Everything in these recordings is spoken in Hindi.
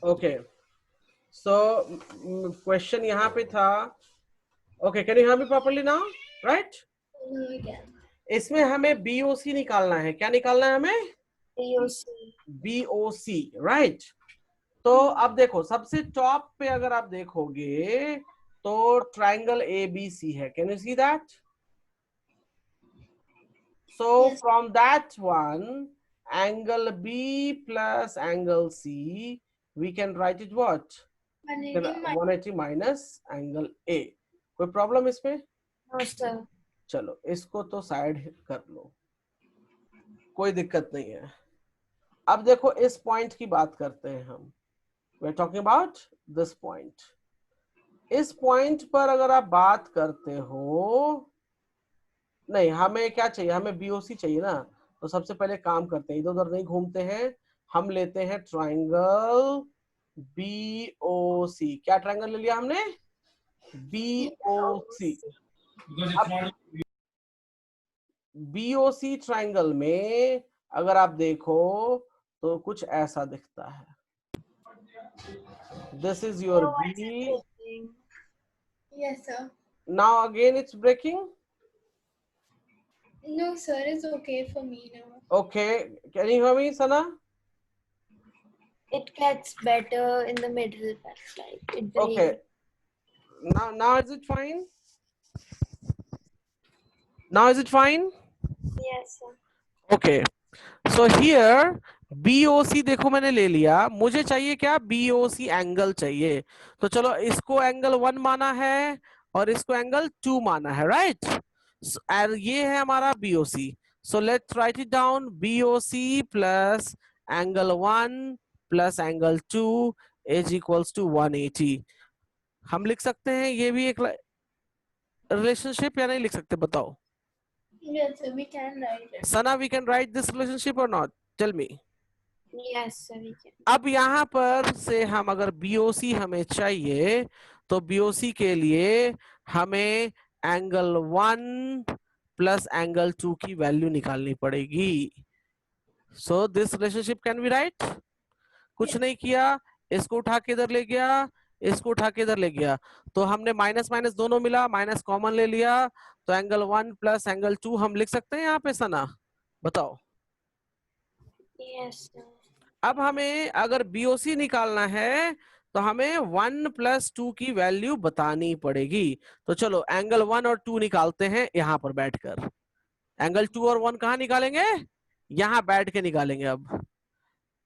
ओके, सो क्वेश्चन यहाँ पे था, okay, can you hear me properly now, right? इसमें हमें बीओसी निकालना है। क्या निकालना है हमें? BOC, right? तो अब देखो, सबसे टॉप पे अगर आप देखोगे तो ट्राइंगल एबीसी है। Can you see that? So from that one, angle B plus angle C, we can write it what? 180 minus angle A. कोई प्रॉब्लम इसमें? No sir. चलो इसको तो साइड कर लो, कोई दिक्कत नहीं है। अब देखो इस पॉइंट की बात करते हैं हम। We are talking about this point. इस पॉइंट पर अगर आप बात करते हो, नहीं हमें क्या चाहिए, हमें बीओसी चाहिए ना। तो सबसे पहले काम करते हैं, इधर उधर नहीं घूमते हैं, हम लेते हैं ट्राइंगल बीओसी। क्या ट्राइंगल ले लिया हमने? बीओसी। बीओसी ट्राइंगल में अगर आप देखो तो कुछ ऐसा दिखता है। This is your B. Yes, sir. Now again it's breaking. No, sir, it's okay for me now. Okay, can you hear me Sana? It gets better in the middle, but like it okay, breaks. now is it fine? Now is it fine? Yes, sir. Okay, so here BOC देखो मैंने ले लिया, मुझे चाहिए क्या? बीओसी एंगल चाहिए। तो चलो इसको एंगल 1 माना है और इसको एंगल 2 माना है, राइट? ये है हमारा BOC. So let's write it down, BOC plus angle 1 plus angle 2 is equals to 180। हम लिख सकते हैं ये भी एक रिलेशनशिप या नहीं लिख सकते, बताओ Yes, sir, we can write it. Sana? We can write this relationship or not? Tell me. Yes, sir, we can. अब यहां पर से हम अगर बीओसी हमें चाहिए तो बीओसी के लिए हमें एंगल 1 प्लस एंगल 2 की वैल्यू निकालनी पड़ेगी। So this relationship can be right. कुछ नहीं किया, इसको उठा के इधर ले गया, इसको उठा के इधर ले गया, तो हमने माइनस माइनस दोनों मिला, माइनस कॉमन ले लिया, तो एंगल 1 प्लस एंगल 2 हम लिख सकते हैं यहाँ पे सना, बताओ। Yes, sir. अब हमें अगर बीओसी निकालना है तो हमें 1 प्लस 2 की वैल्यू बतानी पड़ेगी। तो चलो एंगल 1 और 2 निकालते हैं यहां पर बैठकर। एंगल 2 और 1 कहां निकालेंगे? यहां बैठ के निकालेंगे। अब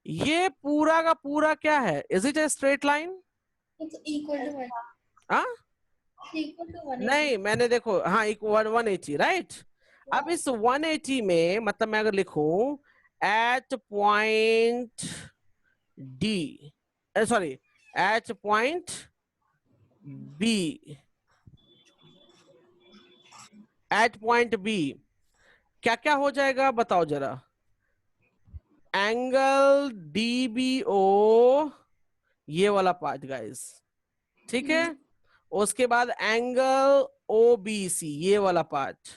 ये पूरा का पूरा क्या है? Is it a straight line? It's equal to 1. हाँ, It's equal to 180. नहीं मैंने देखो, हाँ एक 180, राइट? अब इस 180 में मतलब मैं अगर लिखूं at point D, sorry at point B, at point B क्या क्या हो जाएगा बताओ जरा? एंगल डीबीओ, ये वाला पार्ट गाइस, ठीक है? उसके बाद एंगल ओबीसी, ये वाला पार्ट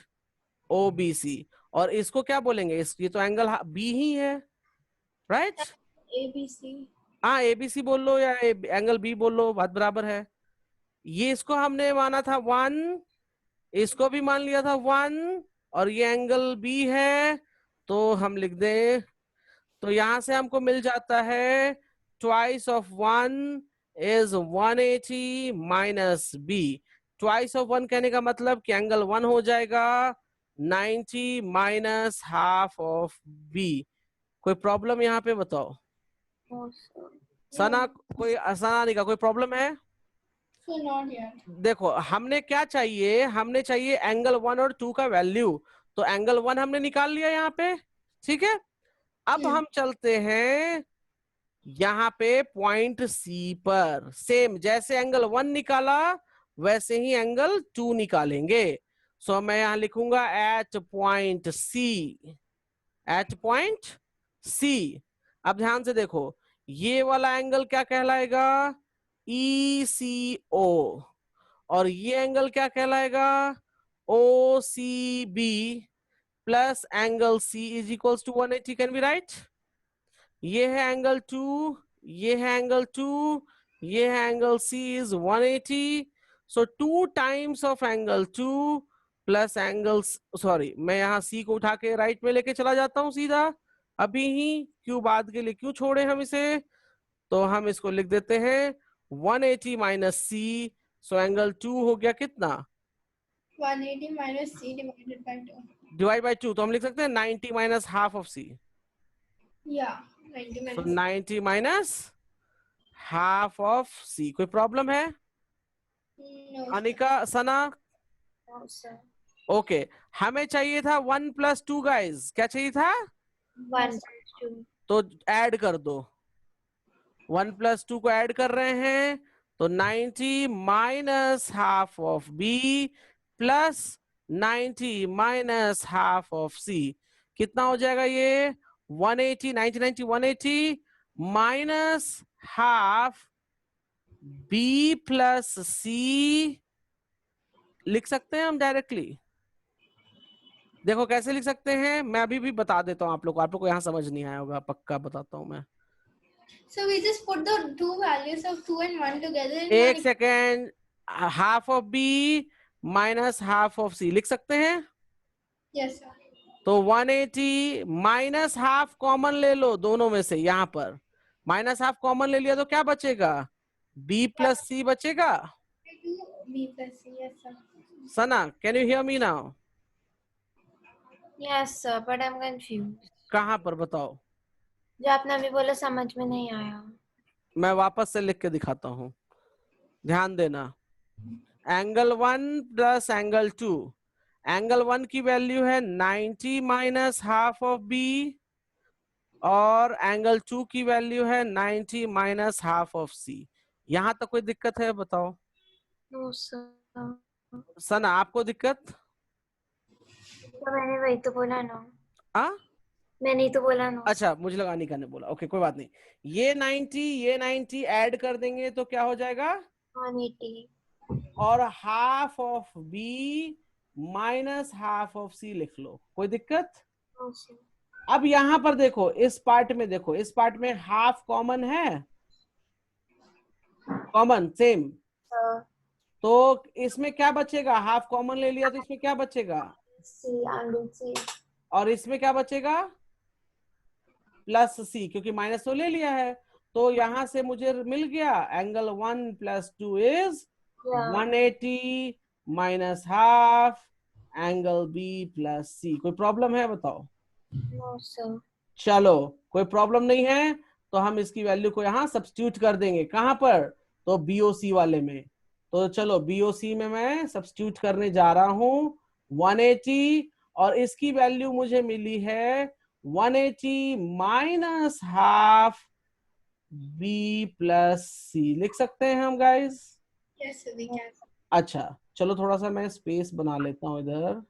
ओबीसी, और इसको क्या बोलेंगे? ये तो एंगल बी ही है, राइट? ABC. हाँ एबीसी बोल लो या एंगल बी बोल लो, बात बराबर है। ये इसको हमने माना था 1, इसको भी मान लिया था 1, और ये एंगल बी है, तो हम लिख दें, तो यहां से हमको मिल जाता है twice of 1 is 180 minus B. Twice of 1 कहने का मतलब कि एंगल 1 हो जाएगा 90 माइनस हाफ ऑफ बी। कोई प्रॉब्लम यहाँ पे बताओ No, sir. सना? कोई सना नहीं का कोई प्रॉब्लम है? So not yet. देखो हमने क्या चाहिए, हमने चाहिए एंगल 1 और 2 का वैल्यू, तो एंगल 1 हमने निकाल लिया यहाँ पे, ठीक है? अब हम चलते हैं यहाँ पे पॉइंट सी पर, सेम जैसे एंगल 1 निकाला वैसे ही एंगल 2 निकालेंगे। सो मैं यहां लिखूंगा at point C, at point C. अब ध्यान से देखो, ये वाला एंगल क्या कहलाएगा? ECO, और ये एंगल क्या कहलाएगा? OCB plus angle C is equals to 180। Can be right? ये है एंगल 2, ये है एंगल 2, ये है angle C is 180. So 2 times of angle 2 plus angle, sorry मैं यहाँ C को उठा के राइट में लेके चला जाता हूँ सीधा अभी ही, क्यों बाद के लिए क्यों छोड़े हम इसे, तो हम इसको लिख देते हैं 180 माइनस C. सो एंगल 2 हो गया कितना, 180 minus C divided by 2. Divide by 2, तो हम लिख सकते हैं 90 minus half of C. Yeah, 90 so minus. 90 minus half of C. कोई प्रॉब्लम है No, अनिका, सना? no, sir. ओके हमें चाहिए था 1 प्लस 2 गाइज, क्या चाहिए था, 1 plus 2. तो ऐड कर दो, 1 प्लस 2 को ऐड कर रहे हैं तो 90 minus half of B plus 90 minus half of C, कितना हो जाएगा ये 180, 90 90 180 minus half B plus C. लिख सकते हैं हम डायरेक्टली, देखो कैसे लिख सकते हैं, मैं अभी भी बता देता हूँ आप लोग को यहाँ समझ नहीं आया होगा, पक्का बताता हूँ मैं. So we just put the two values of 2 and 1 together in एक one. Second, half of B minus half of C लिख सकते हैं, Yes, sir. तो 180 माइनस हाफ कॉमन ले लो दोनों में से, यहाँ पर माइनस हाफ कॉमन ले लिया तो क्या बचेगा, B प्लस C बचेगा. 2B plus C. Yes, sir. Sana can you hear me now, Yes, sir, but I'm confused. कहाँ पर बताओ, जो आपने अभी बोला समझ में नहीं आया. मैं वापस से लिख के दिखाता हूँ, ध्यान देना. एंगल 1 प्लस एंगल 2, एंगल 1 की वैल्यू है 90 माइनस हाफ ऑफ B और एंगल 2 की वैल्यू है 90 माइनस हाफ ऑफ C. यहां तक कोई दिक्कत है बताओ, No, sir. सना आपको दिक्कत, तो मैंने वही तो बोला ना. आ? मैंने ही तो बोला ना. अच्छा मुझे लगा निका ने बोला, ओके कोई बात नहीं. ये 90 ऐड कर देंगे तो क्या हो जाएगा, 180. और half of B minus half of C लिख लो, कोई दिक्कत. No, sir. अब यहां पर देखो, इस पार्ट में देखो, इस पार्ट में हाफ कॉमन है, कॉमन सेम, Sir, तो इसमें क्या बचेगा, हाफ कॉमन ले लिया तो इसमें क्या बचेगा, C, angle C. और इसमें क्या बचेगा प्लस C, क्योंकि माइनस तो ले लिया है. तो यहां से मुझे मिल गया angle 1 plus 2 is Yeah. 180 minus half angle B plus C. कोई प्रॉब्लम है बताओ, No, sir. चलो कोई प्रॉब्लम नहीं है, तो हम इसकी वैल्यू को यहाँ सब्स्टिट्यूट कर देंगे, कहां पर, तो BOC वाले में. तो चलो BOC में मैं सब्स्टिट्यूट करने जा रहा हूँ 180, और इसकी वैल्यू मुझे मिली है 180 minus half B plus C. लिख सकते हैं हम guys, Yes, sir, we can. अच्छा चलो थोड़ा सा मैं स्पेस बना लेता हूँ इधर.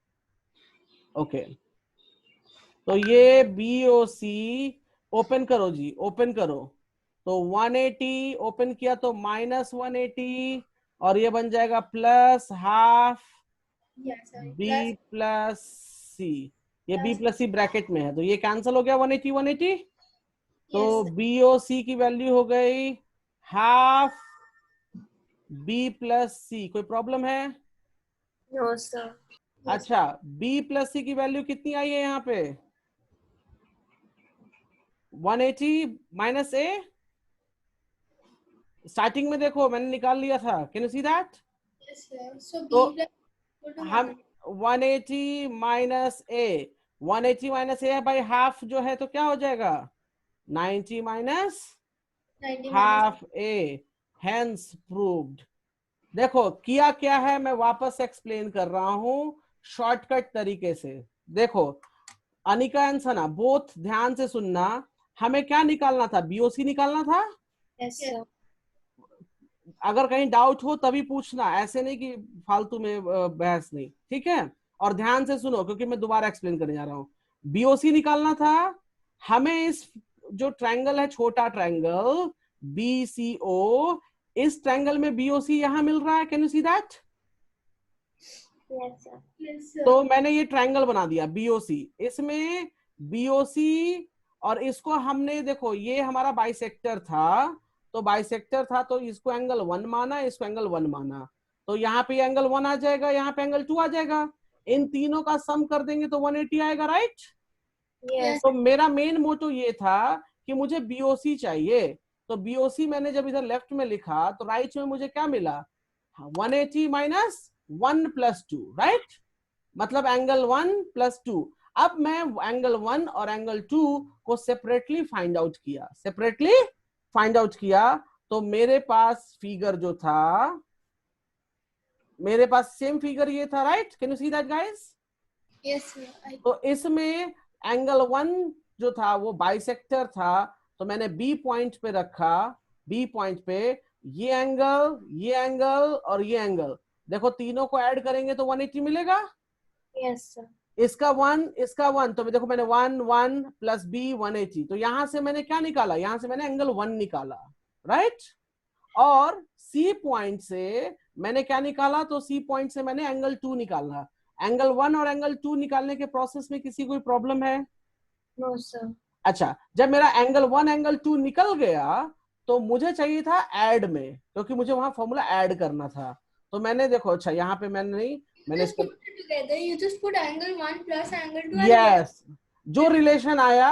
ओके तो ये BOC ओपन करो जी, ओपन करो, तो 180 ओपन किया तो माइनस 180, और ये बन जाएगा plus half Yes, sir. B Plus, plus C. ये B प्लस C ब्रैकेट में है तो ये कैंसिल हो गया 180 180, तो yes, sir. BOC की वैल्यू हो गई हाफ B प्लस C. कोई प्रॉब्लम है, No, sir. अच्छा B प्लस C की वैल्यू कितनी आई है यहाँ पे, 180 माइनस A, स्टार्टिंग में देखो मैंने निकाल लिया था, can you see that. Yes, sir. So B तो plus equal to हम 180 minus A, 180 minus A by half जो है तो क्या हो जाएगा 90 minus 90 minus. Half A, hence proved. देखो किया क्या है, मैं वापस एक्सप्लेन कर रहा हूं शॉर्टकट तरीके से. देखो अनिका एंड सना बोथ ध्यान से सुनना, हमें क्या निकालना था, BOC निकालना था. Yes, sir. अगर कहीं डाउट हो तभी पूछना, ऐसे नहीं कि फालतू में बहस नहीं, ठीक है. और ध्यान से सुनो क्योंकि मैं दोबारा एक्सप्लेन करने जा रहा हूँ. BOC निकालना था हमें, इस जो ट्रायंगल है छोटा ट्रायंगल BCO, इस ट्रायंगल में BOC यहां मिल रहा है, can you see that. Yes, sir. Yes, sir. तो मैंने ये ट्रायंगल बना दिया BOC, इसमें BOC और इसको हमने देखो ये हमारा बाइसेक्टर था, तो बाइसेक्टर था तो इसको एंगल 1 माना, इसको एंगल 1 माना, तो यहाँ पे एंगल 1 आ जाएगा, यहाँ पे एंगल 2 आ जाएगा, इन तीनों का सम कर देंगे तो 180 आएगा, राइट। Yes. तो मेरा मेन मोटो ये था कि मुझे बीओसी चाहिए, तो बीओसी मैंने जब इधर लेफ्ट में लिखा तो राइट में मुझे क्या मिला, 180 माइनस 1 प्लस 2, राइट, मतलब एंगल 1 प्लस 2। अब मैं एंगल 1 और एंगल 2 को सेपरेटली फाइंड आउट किया, तो मेरे पास फिगर जो था, मेरे पास सेम फिगर ये था, right, can you see that guys? Yes, sir. तो इसमें एंगल 1 जो था वो बाइसेक्टर था, तो मैंने बी पॉइंट पे रखा, बी पॉइंट पे ये एंगल और ये एंगल, देखो तीनों को ऐड करेंगे तो 180 मिलेगा। Yes, sir. इसका 1 तो देखो मैंने 1 प्लस बी 180, तो यहां से मैंने क्या निकाला, यहां से मैंने एंगल 1 निकाला, राइट। और सी पॉइंट से मैंने क्या निकाला, तो सी पॉइंट से मैंने एंगल 2 निकाला। एंगल 1 और एंगल 2 निकालने के प्रोसेस में किसी कोई प्रॉब्लम है? No, sir. अच्छा, जब मेरा एंगल 1 एंगल 2 निकल गया तो मुझे चाहिए था ऐड में, क्योंकि मुझे वहां फॉर्मूला ऐड करना था, तो मैंने देखो, अच्छा यहाँ पे मैंने नहीं, मैंने Just इसको, put it together. You just put angle 1 plus angle 2 and yes, जो रिलेशन आया,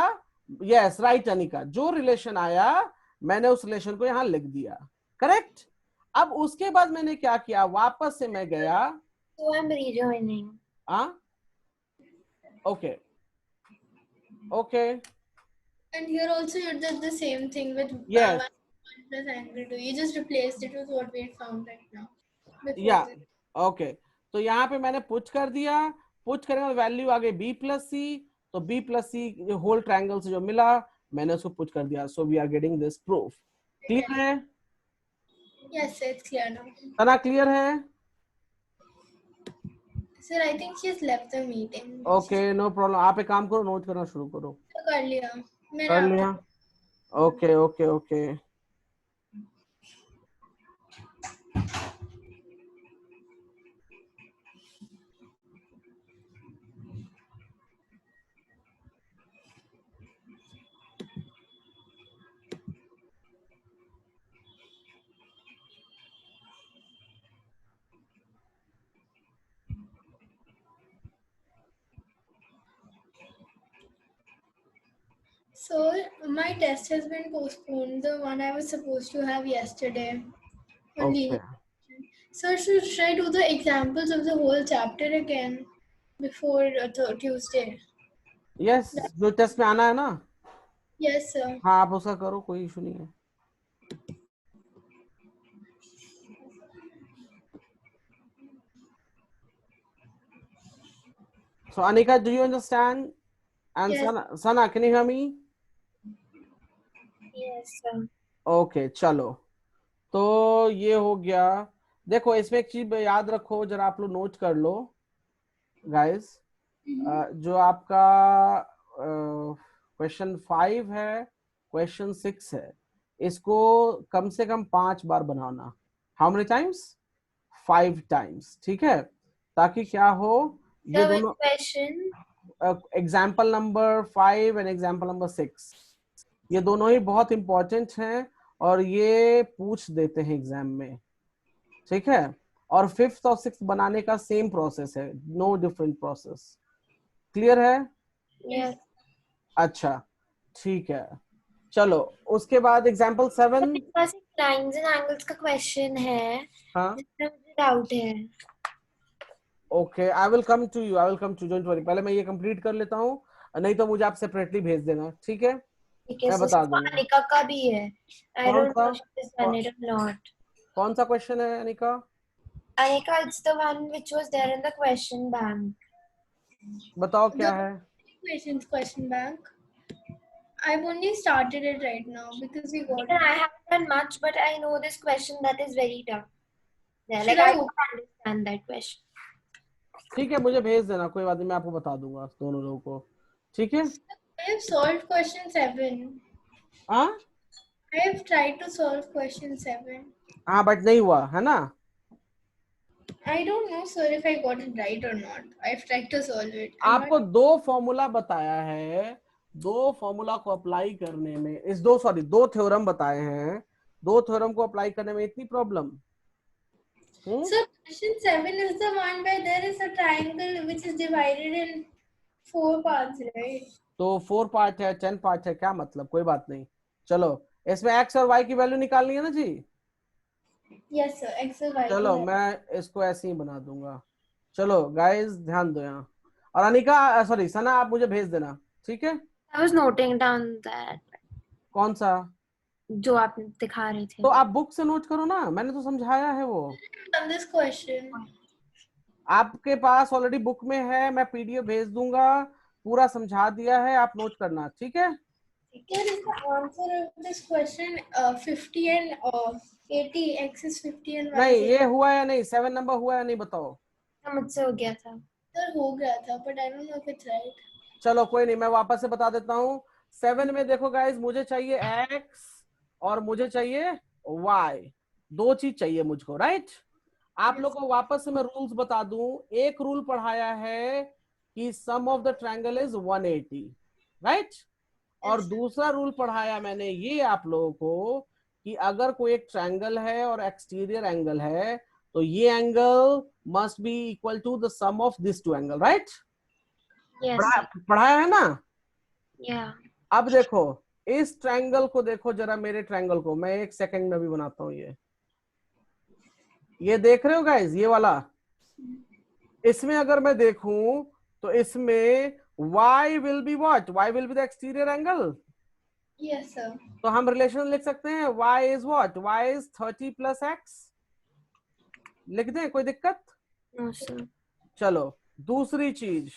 यस राइट अनिका, जो रिलेशन आया मैंने उस रिलेशन को यहां लिख दिया, करेक्ट। अब उसके बाद मैंने क्या किया, वापस से मैं गया, So I'm rejoining. हाँ okay okay, and here also you did the same thing with Yes. 1 plus angle 2. You just replaced it with what we had found right now. Before या this. ओके, तो यहाँ पे मैंने पुट कर दिया, पुट करने में वैल्यू आ गई बी प्लस सी, तो B plus C whole triangle से जो मिला मैंने उसको पुट कर दिया, so we are getting this proof. Clear है Yes, sir, it's clear now. तना, क्लियर है? Sir, I think she's left the meeting. Okay no problem, आप एक काम करो, नोट करना शुरू करो। कर लिया मैंने कर लिया, okay okay okay. So my test has been postponed. The one I was supposed to have yesterday. Only. Okay Sir, should I do the examples of the whole chapter again before Tuesday? Yes, जो टेस्ट में आना है ना, Yes, sir. हाँ आप उसका करो, कोई इशू नहीं है। So Anika, do you understand? And Yes. Sana, can you hear me? Yes, sir. Okay चलो, तो ये हो गया। देखो इसमें एक चीज याद रखो, जरा आप लोग नोट कर लो गाइस, जो आपका क्वेश्चन 5 है, क्वेश्चन 6 है, इसको कम से कम 5 बार बनाना। How many times? 5 टाइम्स, ठीक है, ताकि क्या हो, ये So which दोनों question? Example number 5 and example number 6, ये दोनों ही बहुत इंपॉर्टेंट हैं और ये पूछ देते हैं एग्जाम में, ठीक है। और 5th और 6th बनाने का सेम प्रोसेस है, नो डिफरेंट प्रोसेस। क्लियर है? Yes. अच्छा ठीक है, चलो उसके बाद एग्जाम्पल 7। मेरे पास एक लाइंस एंड एंगल्स का क्वेश्चन है हाँ जिसमें मुझे डाउट है। Okay, I will come to you, don't worry, पहले मैं ये कंप्लीट कर लेता हूँ, नहीं तो मुझे आप सेपरेटली भेज देना, ठीक है, ठीक है, मैं सो बता दूंगा। अनिका का भी है। आई कौन डोंट सा? Know if is done it और नॉट। कौन सा क्वेश्चन है Anika? Anika, it's the one which was there in the question bank. बताओ क्या है? question bank. I've only started it right now because we got. Even I haven't done much, but I know this question that is very tough. Yeah, like Should I I don't understand that question. ठीक है, मुझे भेज देना, कोई बात नहीं, मैं आपको बता दूंगा दोनों लोगों को, ठीक है। I have solved question 7. हाँ I have tried to solve question 7. हाँ, बट नहीं हुआ है ना? I don't know, sir, if I got it right or not. I've tried to solve it. आपको 2 फॉर्मूला बताया है, दो फॉर्मूला को अप्लाई करने में दो थ्योरम बताए हैं, दो थ्योरम को अप्लाई करने में इतनी problem? So question 7 is the one where there is a triangle which is divided in 4 parts, right? तो 4 पार्ट है, 10 पार्ट है, क्या मतलब? कोई बात नहीं, चलो इसमें x और y की वैल्यू निकालनी है ना जी। Yes sir, x और y चलो की मैं इसको ऐसे ही बना दूंगा। चलो गाइस ध्यान दो यहाँ, और अनिका सॉरी सना आप मुझे भेज देना, ठीक है? I was noting down that कौन सा? जो आप दिखा रहे थे। तो आप बुक से नोट करो ना, मैंने तो समझाया है वो। on this question. आपके पास ऑलरेडी बुक में है, मैं पीडीएफ भेज दूंगा, पूरा समझा दिया है, आप नोट करना, ठीक है? Here is the answer of this question 50 and 80, x is 50 and y नहीं is ये हुआ या नहीं, 7 नंबर हुआ या नहीं बताओ? मुझसे हो गया था। sir हो गया था, but I don't know if it's right. चलो कोई नहीं, मैं वापस से बता देता हूँ। 7 में देखो गाइस, मुझे चाहिए x और मुझे चाहिए y, दो चीज चाहिए मुझको, राइट? आप लोग को वापस से मैं रूल्स बता दूं। एक रूल पढ़ाया है कि sum of the triangle is 180, right? और दूसरा रूल पढ़ाया मैंने ये आप लोगों को कि अगर कोई एक ट्रायंगल है और एक्सटीरियर एंगल है तो ये angle must be equal to the sum of this two angle, right? पढ़ाया है ना? Yeah. अब देखो इस ट्रायंगल को, देखो जरा मेरे ट्रायंगल को, मैं एक सेकंड में भी बनाता हूं। ये देख रहे हो गाइस, ये वाला, इसमें अगर मैं देखूं तो इसमें y will be what? y will be the exterior angle. Yes sir. तो हम रिलेशन लिख सकते हैं y is what? y is 30 plus x, लिख दें, कोई दिक्कत? No, sir. चलो दूसरी चीज,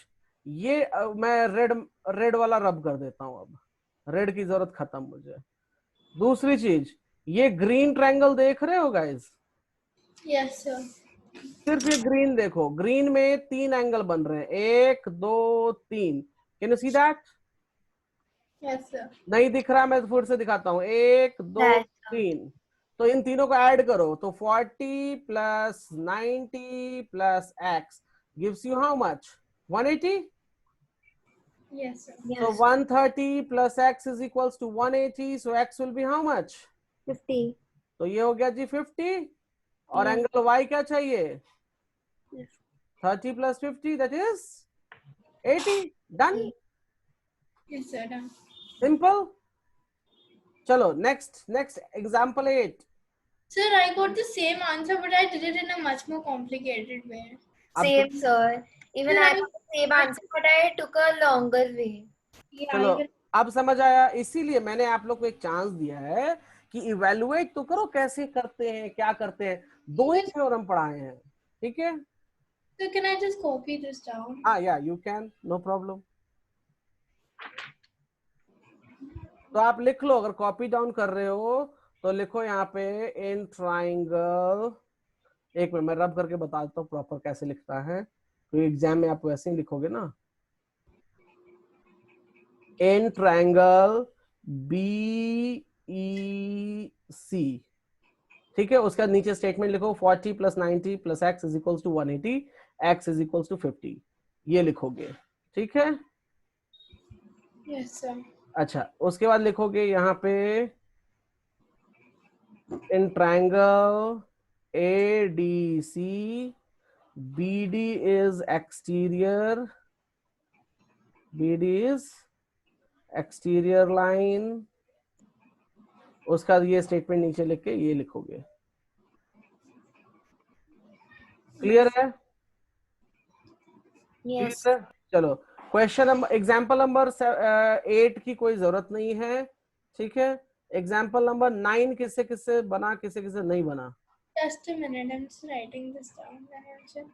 ये मैं रेड वाला रब कर देता हूं, अब रेड की जरूरत खत्म मुझे। दूसरी चीज, ये ग्रीन ट्रायंगल देख रहे हो गाइस? Yes sir. सिर्फ ये ग्रीन देखो, ग्रीन में 3 एंगल बन रहे हैं, 1 2 3। Can you see that? Yes sir. नहीं दिख रहा, मैं फिर से दिखाता हूँ, 1 2 3। तो इन तीनों को ऐड करो तो 40 plus 90 plus x gives you how much? 180। Yes sir. So 130 plus x is equals to 180, so x will be how much? 50. तो ये हो गया जी 50, और एंगल y क्या चाहिए? 30 plus 50, that is 80. Done. Yes sir, done. Simple. चलो next example 8. Sir, I got the same answer, but I did it in a much more complicated way. Same, sir. Even I got the same answer, but I took a longer way. Yeah, चलो even अब समझ आया, इसीलिए मैंने आप लोग को एक चांस दिया है कि इवेलुएट तो करो कैसे करते हैं, क्या करते हैं। दो ही थ्योरम पढ़ाए हैं, ठीक है? so can I just copy this down? या यू कैन, नो प्रॉब्लम। तो आप लिख लो, अगर कॉपी डाउन कर रहे हो तो लिखो यहाँ पे इन ट्राइंगल। एक मिनट मैं रब करके बता देता हूँ प्रॉपर कैसे लिखता है, तो एग्जाम में आप वैसे ही लिखोगे ना। इन ट्राइंगल BEC, ठीक है? उसका नीचे स्टेटमेंट लिखो 40 plus 90 plus x is equals to 180, x is equals to 50, ये लिखोगे, ठीक है? Yes sir. अच्छा, उसके बाद लिखोगे यहाँ पे in triangle ADC BD is exterior line, उसका ये स्टेटमेंट नीचे लिख के ये लिखोगे। क्लियर है? Yes. चलो क्वेश्चन नंबर, एग्जाम्पल नंबर 8 की कोई जरूरत नहीं है, ठीक है? एग्जाम्पल नंबर 9 किससे किससे बना, किससे किससे नहीं बना? Just a minute, I'm just writing this down.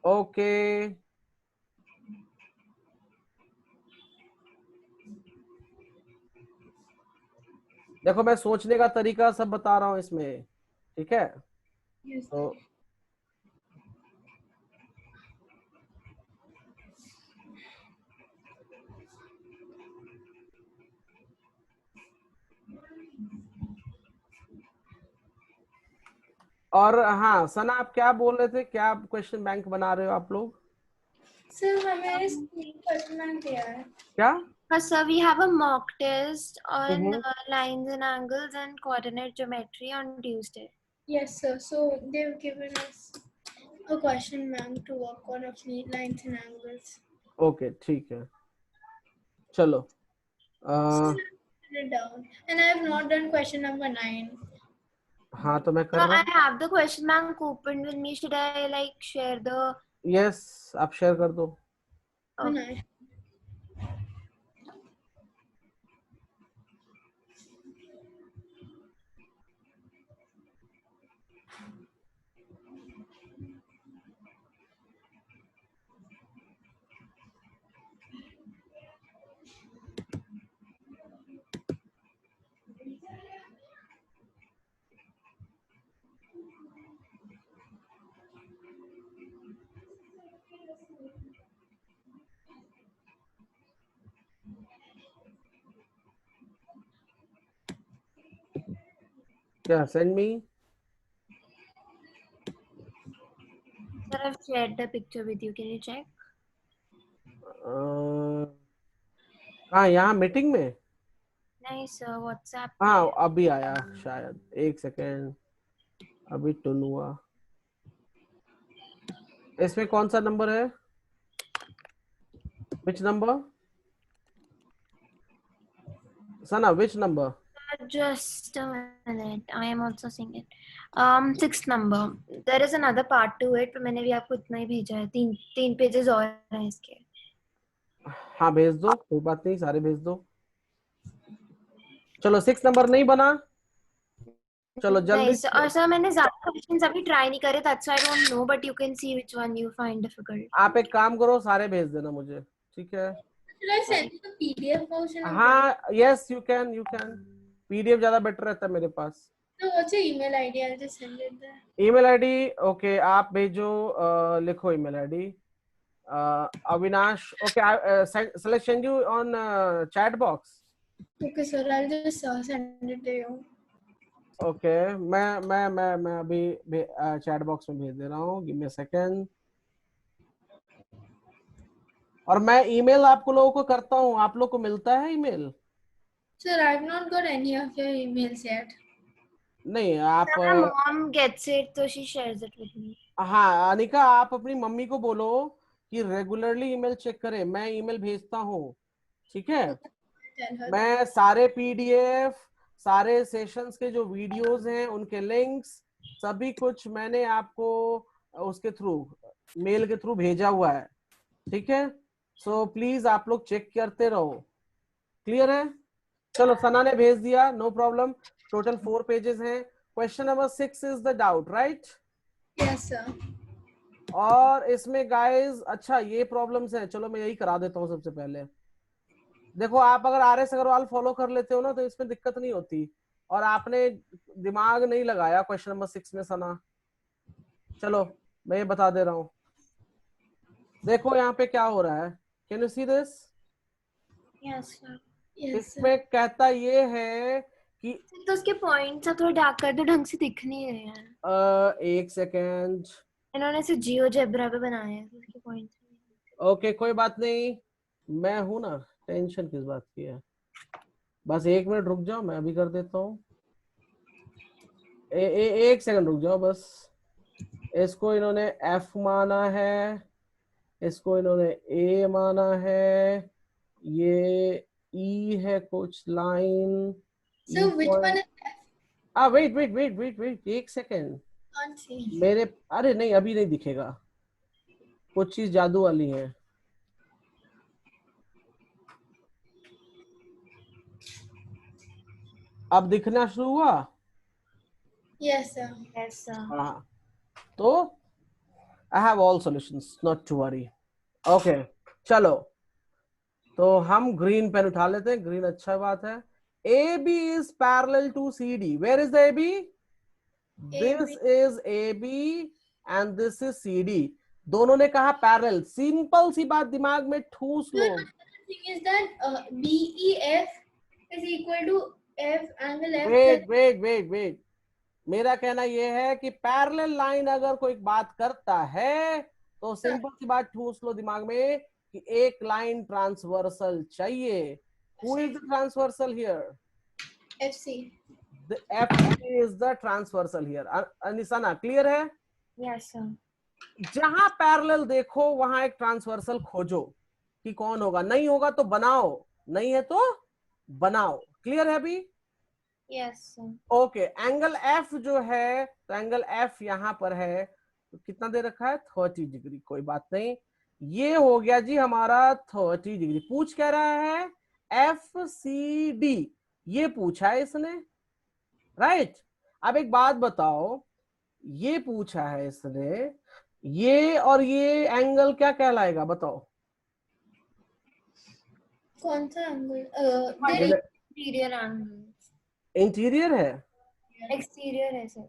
Okay देखो मैं सोचने का तरीका सब बता रहा हूं इसमें, ठीक है? Yes. तो और हाँ सना, आप क्या बोल रहे थे, क्या क्वेश्चन बैंक बना रहे हो आप लोग? सर हमें स्क्रीन क्वेश्चन बैंक दिया है। क्या Sir, we have a mock test on Mhm. lines and angles and coordinate geometry on Tuesday. Yes, sir. So they've given us a question bank to work on of lines and angles. Okay ठीक है, चलो So I've written it down, and I have not done question number 9. हाँ तो मैं कर No, रहा I हूँ. have the question bank open with me. Should I like share the? Yes, आप शेयर कर दो. Oh. No. क्या send me? Sir, I've shared the picture with you. Can you check? हाँ, यहाँ मीटिंग में. Nice, sir. WhatsApp. हाँ अभी आया शायद, एक सेकेंड, अभी टुन हुआ. इसमें कौन सा नंबर है? Which number? Sana, which number? Just a minute. I am also seeing it. Sixth number. There is another part to it. पर मैंने भी आपको इतना ही भेजा है. तीन pages और हैं इसके. हाँ भेज दो, कोई बात नहीं, सारे भेज दो. चलो 6 नंबर नहीं बना, चलो जल्दी. Nice. और सर मैंने ज़्यादा questions अभी try नहीं करे. That's why I don't know. But you can see which one you find difficult. आप एक काम करो, सारे भेज देना मुझे, ठीक है? Should I send you the PDF version of हाँ, यस यू कैन. पीडीएफ ज्यादा बेटर रहता है मेरे पास. it? No, what's your email ID? I'll just send it there. Email ID okay, आप भेजो. लिखो email ID. Avinash. Okay, selection you on chat box. Okay, sir. I'll just send it to you. Okay, मैं अभी चैट बॉक्स में भेज दे रहा हूँ. Give me a second. और मैं ईमेल आपको लोगों को करता हूँ, आप लोग को मिलता है email? Sir, I've not got any of your emails yet. नहीं आप. My mom gets it, so she shares it with me. हाँ अनिका, आप अपनी मम्मी को बोलो कि रेगुलरली ईमेल चेक करे. मैं ईमेल भेजता हूँ, ठीक है? Tell her. मैं सारे पीडीएफ, सारे सेशंस के जो वीडियोस हैं, उनके लिंक्स, सभी कुछ मैंने आपको उसके थ्रू, मेल के थ्रू भेजा हुआ है, ठीक है? सो प्लीज आप लोग चेक करते रहो. क्लियर है? चलो, सना ने भेज दिया, नो प्रॉब्लम. टोटल 4 पेजेस हैं. Question number 6 is the doubt, right? Yes, sir. और इसमें गाइस, अच्छा ये प्रॉब्लम्स हैं, चलो मैं यही करा देता हूँ सबसे पहले. देखो, आप अगर आर.एस. अग्रवाल फॉलो कर लेते हो ना, तो इसमें दिक्कत नहीं होती. और आपने दिमाग नहीं लगाया क्वेश्चन नंबर 6 में, सना. चलो मैं ये बता दे रहा हूँ. देखो यहाँ पे क्या हो रहा है. Can you see this? Yes, sir. Yes, sir. इसमें कहता ये है कि तो उसके पॉइंट्स अब थोड़ा डार्क कर दो, ढंग से दिख नहीं रहे हैं. एक सेकेंड. इन्होंने इसे जियोजेब्रा पे बनाया है, उसके पॉइंट्स. ओके, कोई बात नहीं, मैं हूं ना, टेंशन किस बात की है. बस 1 मिनट रुक जाओ, मैं अभी कर देता हूँ. एक सेकंड रुक जाओ बस. इसको इन्होंने F माना है, इसको इन्होंने A माना है, ये E है कुछ line. So which one is F? Wait, एक सेकेंड. Can't see. मेरे, अरे नहीं, अभी नहीं दिखेगा, कुछ चीज जादू वाली है. अब दिखना शुरू हुआ. Yes, sir. Yes, sir. हाँ, तो I have all solutions, not to worry. Okay, चलो तो हम ग्रीन पेन उठा लेते हैं. ग्रीन अच्छा बात है. AB is parallel to CD. Where is the AB? This is AB and this is CD. दोनों ने कहा पैरेलल. सिंपल सी बात दिमाग में ठूस लो. The thing is that BEF is equal to F angle F. Wait. मेरा कहना यह है कि पैरेलल लाइन अगर कोई बात करता है तो सिंपल सी बात ठूस लो दिमाग में. कि एक लाइन ट्रांसवर्सल चाहिए। Who is the transversal here? FC. The FC is the transversal here. अनिसाना क्लियर है? Yes, sir. जहां पैरेलल देखो वहां एक ट्रांसवर्सल खोजो कि कौन होगा। नहीं होगा तो बनाओ, नहीं है तो बनाओ। क्लियर है अभी? Yes, sir. Okay, angle F जो है, तो एंगल एफ यहां पर है, तो कितना दे रखा है? 30 डिग्री। कोई बात नहीं, ये हो गया जी हमारा 30 डिग्री। पूछ कह रहा है FCD, ये पूछा है इसने, राइट? अब एक बात बताओ, ये पूछा है इसने, ये और ये एंगल क्या कहलाएगा बताओ? कौन सा एंगल? Interior angle. इंटीरियर है, Exterior है sir.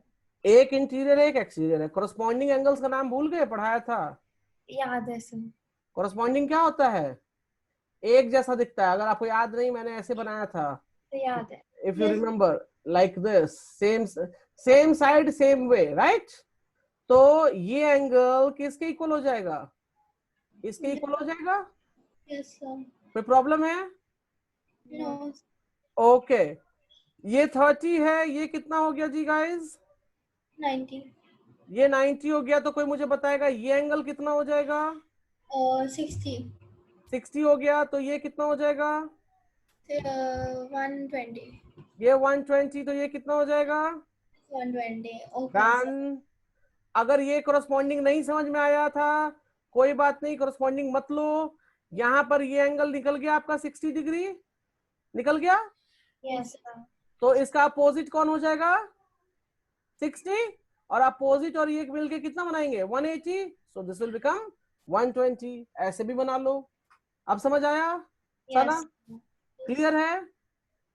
एक इंटीरियर एक एक्सटीरियर है। कोरस्पॉन्डिंग एंगल्स का नाम भूल गए? पढ़ाया था। याद है sir. कोरस्पॉन्डिंग क्या होता है? एक जैसा दिखता है। अगर आपको याद नहीं, मैंने ऐसे बनाया था, तो याद है. If you Yes. Remember, like this, same side same way, right? तो ये एंगल किसके इक्वल हो जाएगा? इसके इक्वल हो जाएगा। Yes, sir. कोई प्रॉब्लम है? No. ओके, ये 30 है, ये कितना हो गया जी गाइस? 90. ये 90 हो गया। तो कोई मुझे बताएगा ये एंगल कितना हो जाएगा? 60. 60 हो गया। तो ये कितना हो जाएगा? 120. ये 120। तो ये कितना हो जाएगा? 120. Okay, sir. डन। अगर ये कोरस्पॉन्डिंग नहीं समझ में आया था, कोई बात नहीं, कोरस्पॉन्डिंग मत लो। यहां पर ये एंगल निकल गया आपका 60 डिग्री, निकल गया। Yes sir. तो इसका अपोजिट कौन हो जाएगा? 60। और अपोजिट और ये मिलके कितना बनाएंगे? 180। So this will become 120। ऐसे भी बना लो। अब समझ आया? Yes. क्लियर है?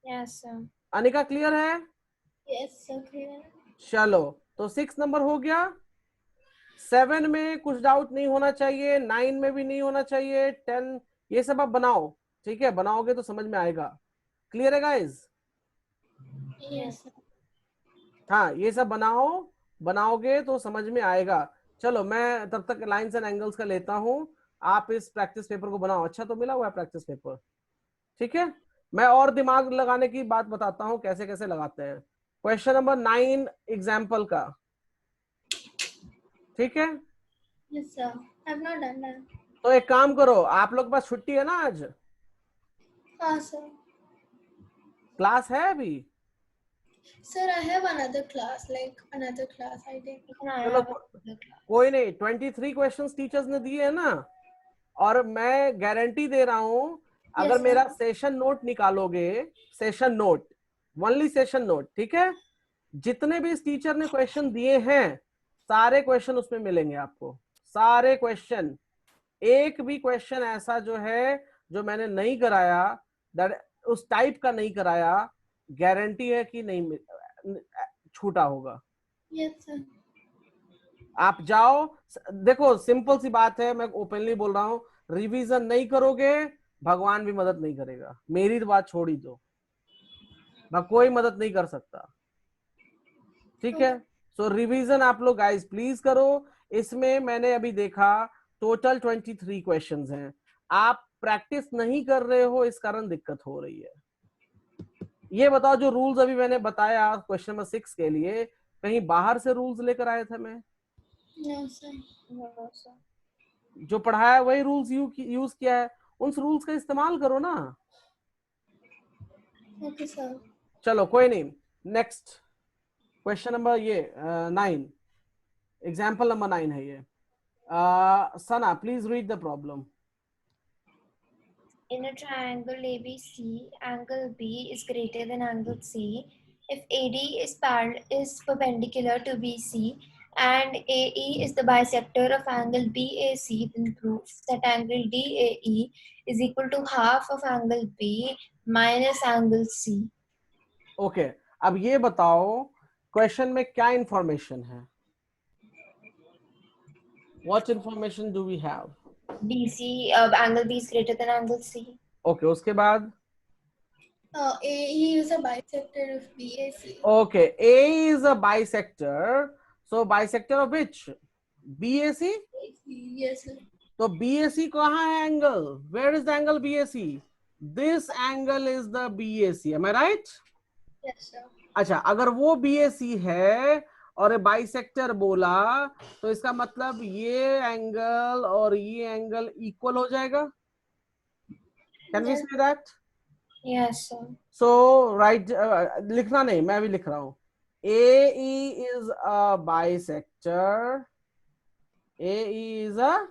Yes sir. अनिका क्लियर है? Yes, sir. Clear. चलो, तो 6 नंबर हो गया। 7 में कुछ डाउट नहीं होना चाहिए, 9 में भी नहीं होना चाहिए, 10, ये सब आप बनाओ। ठीक है, बनाओगे तो समझ में आएगा। क्लियर है गाइज? Yes, sir. हाँ, ये सब बनाओ, बनाओगे तो समझ में आएगा। चलो, मैं तब तक लाइंस एंड एंगल्स का लेता हूं, आप इस प्रैक्टिस पेपर को बनाओ। अच्छा तो मिला हुआ है प्रैक्टिस पेपर, ठीक है। मैं और दिमाग लगाने की बात बताता हूं, कैसे कैसे लगाते हैं। क्वेश्चन नंबर 9 एग्जाम्पल का, ठीक है। Yes, sir. I've not done that. तो एक काम करो, आप लोग के पास छुट्टी है ना आज? Ah, sir. क्लास है अभी? Sir, I have another class, like another class I did. Even I चलो, have a class. कोई नहीं, 23 क्वेश्चंस टीचर्स ने दिए है ना, और मैं गारंटी दे रहा हूं, अगर Yes, sir. मेरा सेशन नोट निकालोगे, session note, only session note, ठीक है, जितने भी इस टीचर ने क्वेश्चन दिए हैं, सारे क्वेश्चन उसमें मिलेंगे आपको, सारे क्वेश्चन। एक भी क्वेश्चन ऐसा जो है जो मैंने नहीं कराया, दैट उस टाइप का नहीं कराया, गारंटी है कि नहीं छूटा होगा। Yes, sir. आप जाओ, देखो सिंपल सी बात है, मैं ओपनली बोल रहा हूं, रिवीजन नहीं करोगे भगवान भी मदद नहीं करेगा। मेरी तो बात छोड़ ही दो, कोई मदद नहीं कर सकता, ठीक है। सो रिवीजन आप लोग गाइस प्लीज करो। इसमें मैंने अभी देखा टोटल 23 क्वेश्चंस हैं। आप प्रैक्टिस नहीं कर रहे हो, इस कारण दिक्कत हो रही है। ये बताओ, जो रूल्स अभी मैंने बताया क्वेश्चन नंबर 6 के लिए, कहीं बाहर से रूल्स लेकर आया था मैं? No, sir. No sir. जो पढ़ाया वही रूल्स यूज किया है, उन रूल्स का इस्तेमाल करो ना। Okay, sir. चलो कोई नहीं, नेक्स्ट क्वेश्चन नंबर ये 9, एग्जाम्पल नंबर 9 है ये। Sana please read the problem. In a triangle ABC, angle B is greater than angle C. If AD is perpendicular to BC and AE is the bisector of angle BAC, then prove that angle DAE is equal to half of angle B minus angle C. Okay, अब ये बताओ क्वेश्चन में क्या इंफॉर्मेशन है? What information do we have? BC, angle B is greater than angle C. Okay, उसके बाद AE is a bisector of BAC. Okay, A is a bisector, so bisector of which? BAC? Yes, sir. तो BAC कहाँ है angle? Where is the angle BAC? This angle is the BAC, am I right? Yes, sir. अच्छा, अगर वो BAC है और बाइसेक्टर बोला तो इसका मतलब ये एंगल और ये एंगल इक्वल हो जाएगा। Can we Yes. Say that? Yes, sir. So right, लिखना नहीं, मैं भी लिख रहा हूं। AE is a bisector, AE is a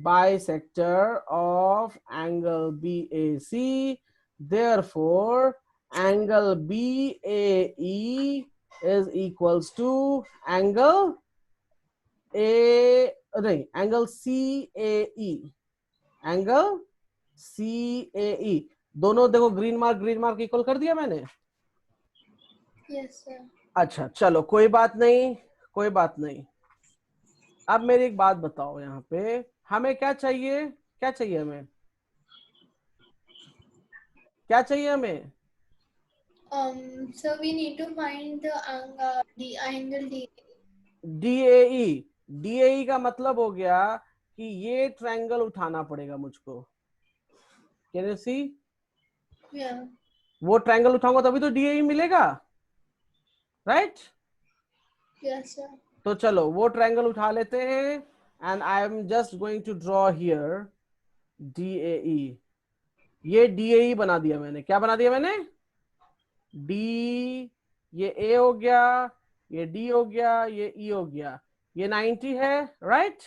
bisector of angle BAC. Therefore, angle BAE is equals to angle angle CAE. Angle CAE दोनों देखो, ग्रीन मार्क इक्वल कर दिया मैंने। Yes, sir. अच्छा चलो, कोई बात नहीं, कोई बात नहीं। अब मेरी एक बात बताओ, यहाँ पे हमें क्या चाहिए? क्या चाहिए हमें? क्या चाहिए हमें? So we need to find the angle D. DAE। DAE का मतलब हो गया कि ये ट्रायंगल उठाना पड़ेगा मुझको। Can you see? Yeah. वो ट्रायंगल उठाऊंगा तभी तो DAE मिलेगा, राइट? Yes, sir. तो चलो वो ट्रायंगल उठा लेते हैं, and I am just going to draw here DAE। ये DAE बना दिया मैंने। क्या बना दिया मैंने? D, ये A हो गया, ये D हो गया, ये E हो गया, ये 90 है, राइट?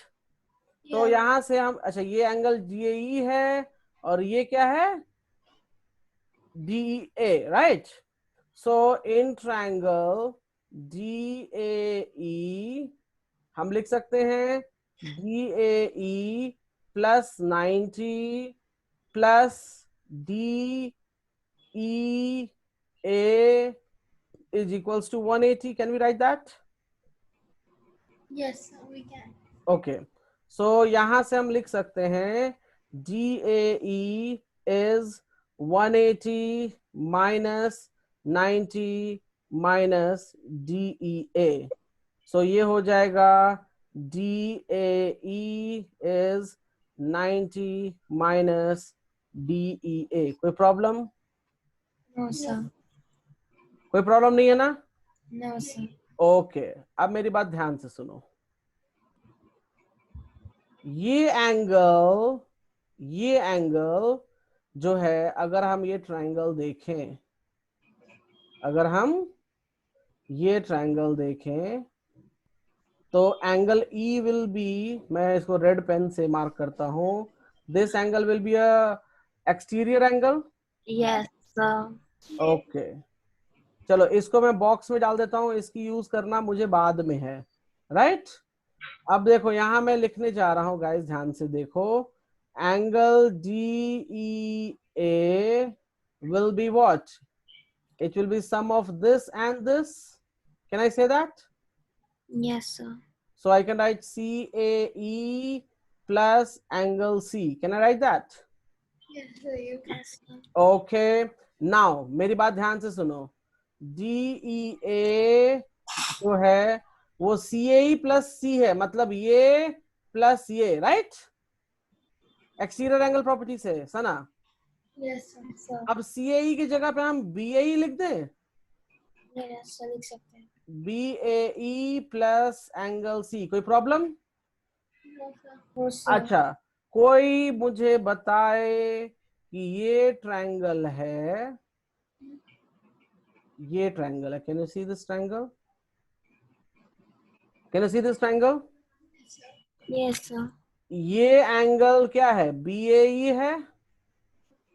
तो Yeah. यहां से हम, अच्छा ये एंगल DAE है और ये क्या है? DEA, right? So in triangle DAE हम लिख सकते हैं DAE plus 90 plus DEA is equals to 180. Can we write that? Yes, sir, we can. Okay. So यहां से हम लिख सकते हैं DAE is 180 minus 90 minus DEA. So ये हो जाएगा DAE is 90 minus DEA. कोई प्रॉब्लम? No, sir. कोई प्रॉब्लम नहीं है ना? No, sir. ओके, अब मेरी बात ध्यान से सुनो। ये एंगल जो है, अगर हम ये ट्रायंगल देखें, अगर हम ये ट्रायंगल देखें तो एंगल E विल बी, मैं इसको रेड पेन से मार्क करता हूं, this angle will be a exterior angle. Yes, sir. Okay, चलो इसको मैं बॉक्स में डाल देता हूं, इसकी यूज करना मुझे बाद में है, राइट? अब देखो यहां मैं लिखने जा रहा हूं, गाइस ध्यान से देखो, angle DEA will be what? It will be sum of this and this. Can I say that? Yes, sir. So I can write CAE plus angle C. Can I write that? Yes, sir, you can. Yes, sir. Okay. Now मेरी बात ध्यान से सुनो, DEA जो है वो CAE प्लस C है, मतलब ये प्लस ये, राइट? एक्सटीरियर एंगल प्रॉपर्टी से सना। Yes, sir. Sir. अब CAE की जगह पे हम BAE लिख दें, Yes, sir. लिख सकते हैं। BAE plus angle C। कोई problem? No, sir. No, sir. अच्छा, कोई मुझे बताए कि ये ट्रायंगल है, ये ट्रायंगल है। Can you see this triangle? Can you see this triangle? Yes, sir. ये एंगल क्या है? BAE है।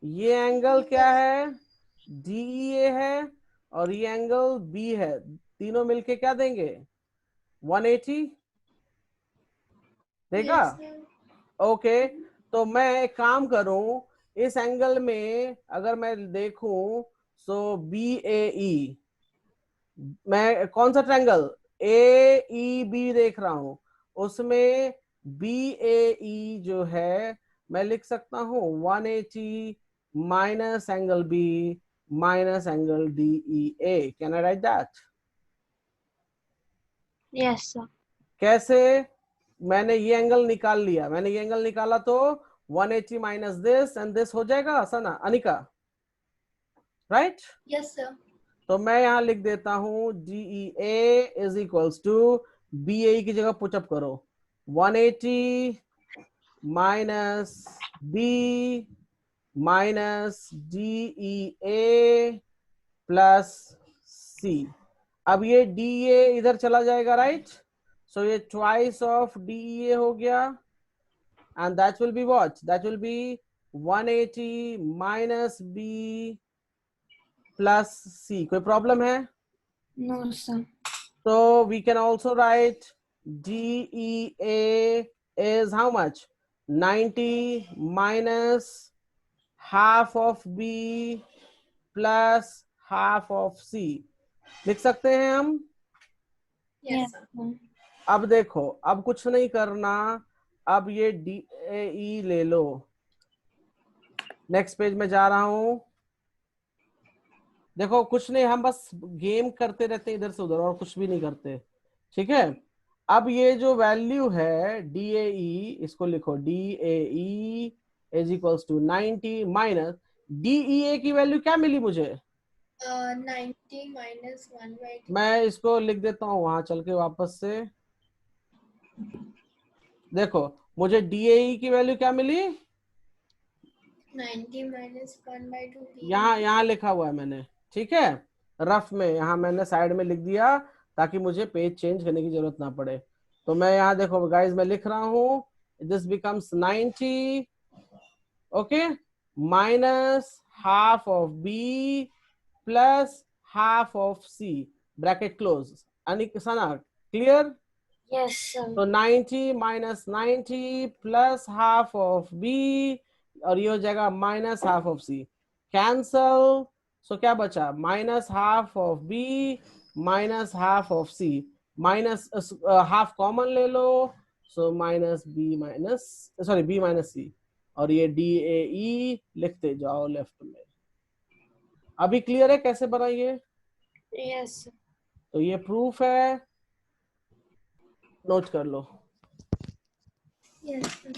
ये एंगल क्या है? DEA है। और ये एंगल B है। तीनों मिलके क्या देंगे? 180 देगा? Yes, sir. ओके, तो मैं एक काम करूं, इस एंगल में अगर मैं देखूं, सो BAE, मैं कौन सा ट्रायंगल AEB देख रहा हूं, उसमें BAE जो है मैं लिख सकता हूं 180 minus angle B minus angle DEA। Can I right that? Yes, sir. कैसे? मैंने ये एंगल निकाल लिया, मैंने ये एंगल निकाला तो 180 माइनस दिस एंड दिस हो जाएगा Sana Anika, right? Yes, sir. तो मैं यहाँ लिख देता हूँ DEA is equals to BAE की जगह पुटअप करो 180 minus B minus DEA plus C। अब ये DEA इधर चला जाएगा, राइट? सो ये ट्वाइस ऑफ DEA हो गया and that will be what? That will be 180 minus B plus C. कोई प्रॉब्लम है? No, sir. So we can also write DEA is how much? 90 minus half of B plus half of C. लिख सकते हैं हम? Yes, sir. अब देखो, अब कुछ नहीं करना, अब ये DAE ले लो। नेक्स्ट पेज में जा रहा हूं। देखो कुछ नहीं, हम बस गेम करते रहते इधर से उधर और कुछ भी नहीं करते, ठीक है? अब ये जो वैल्यू है DAE, इसको लिखो DAE is equals to 90 minus DEA की वैल्यू क्या मिली मुझे? 90 minus 1/2. मैं इसको लिख देता हूँ वहां चल के वापस से। देखो मुझे DAE की वैल्यू क्या मिली? 90 minus 1/2 B. यहाँ लिखा हुआ है मैंने, ठीक है? रफ में यहाँ मैंने साइड में लिख दिया ताकि मुझे पेज चेंज करने की जरूरत ना पड़े। तो मैं यहाँ देखो गाइस, मैं लिख रहा हूँ this becomes 90 okay minus half of B plus half of C bracket close. Sana clear? Yes, sir. तो 90 minus 90 plus half of B और ये हो जाएगा minus half of C, cancel. So क्या बचा? Minus half of B minus half of C, minus half common ले लो, so minus B minus sorry B minus C, और ये DAE लिखते जाओ लेफ्ट में। अभी क्लियर है कैसे बनाइए? Yes, sir. तो ये प्रूफ है, नोट कर लो। Yes, sir.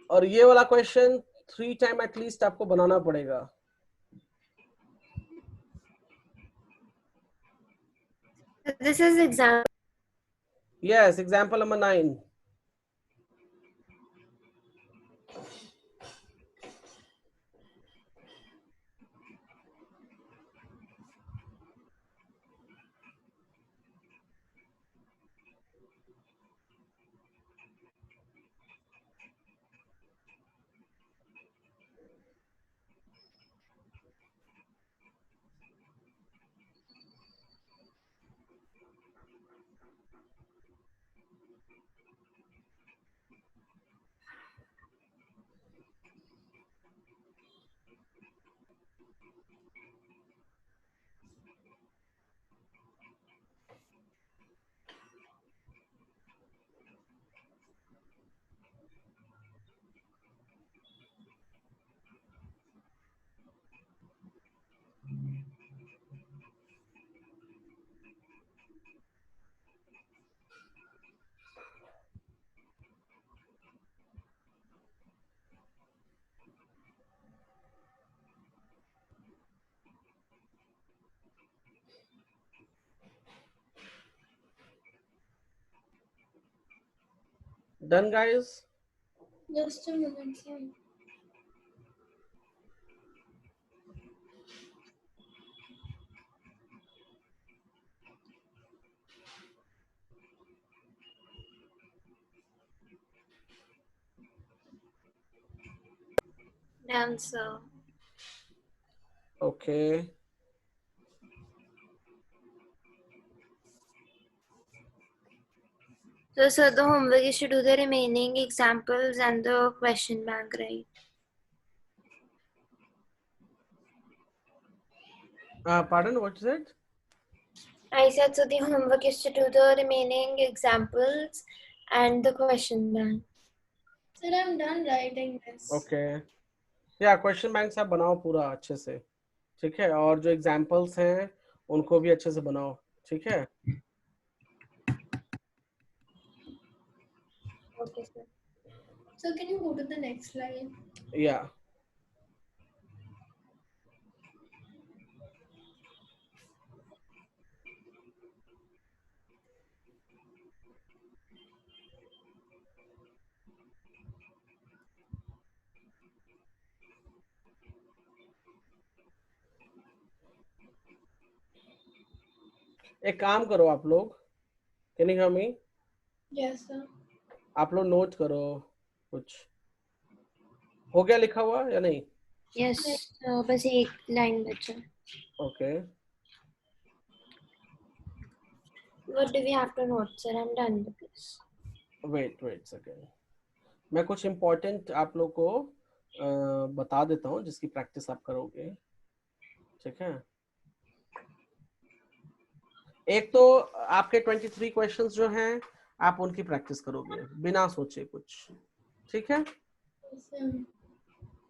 और ये वाला क्वेश्चन 3 टाइम एटलीस्ट आपको बनाना पड़ेगा। This is example. Yes, example number 9। Done guys? Just a moment, sir. Done, sir. Okay. So, sir, the homework is to do the remaining examples and the question bank, right? Pardon, what is it? I said, so the homework is to do the remaining examples and the question bank. Sir, I'm done writing this. Okay, या क्वेश्चन बैंक से आप बनाओ पूरा अच्छे से, ठीक है, और जो एग्जांपल्स हैं उनको भी अच्छे से बनाओ, ठीक है। Okay, sir. So can you go to the next slide? या एक काम करो आप लोग, can you hear me? Yes, sir. आप लोग नोट करो, कुछ हो गया लिखा हुआ या नहीं? Yes, बस एक लाइन बचा. Okay, What do we have to note, sir? I'm done with this. Wait second, मैं कुछ इम्पोर्टेंट आप लोग को बता देता हूँ जिसकी प्रैक्टिस आप करोगे, ठीक है। एक तो आपके 23 क्वेश्चंस जो हैं आप उनकी प्रैक्टिस करोगे बिना सोचे कुछ, ठीक है। Yes, sir.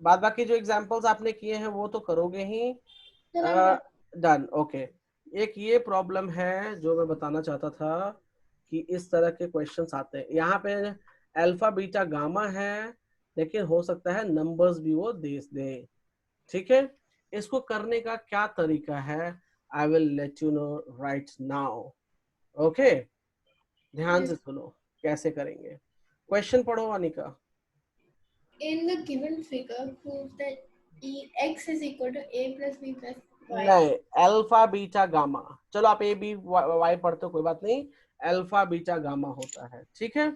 बाद बाकी जो एग्जांपल्स आपने किए हैं वो तो करोगे ही। Sir, I'm done. Done, okay. एक ये प्रॉब्लम है जो मैं बताना चाहता था कि इस तरह के क्वेश्चंस आते हैं, यहाँ पे अल्फा बीटा गामा है, लेकिन हो सकता है नंबर्स भी वो दे दें, ठीक है। इसको करने का क्या तरीका है, I will let you know right now, okay. ध्यान से सुनो कैसे करेंगे। क्वेश्चन पढ़ो Anika. In the given figure, prove that x is equal to a plus b plus y. नहीं, अल्फा बीटा गामा, चलो आप ए बी वाई पढ़ते हो कोई बात नहीं, अल्फा बीटा गामा होता है, ठीक है।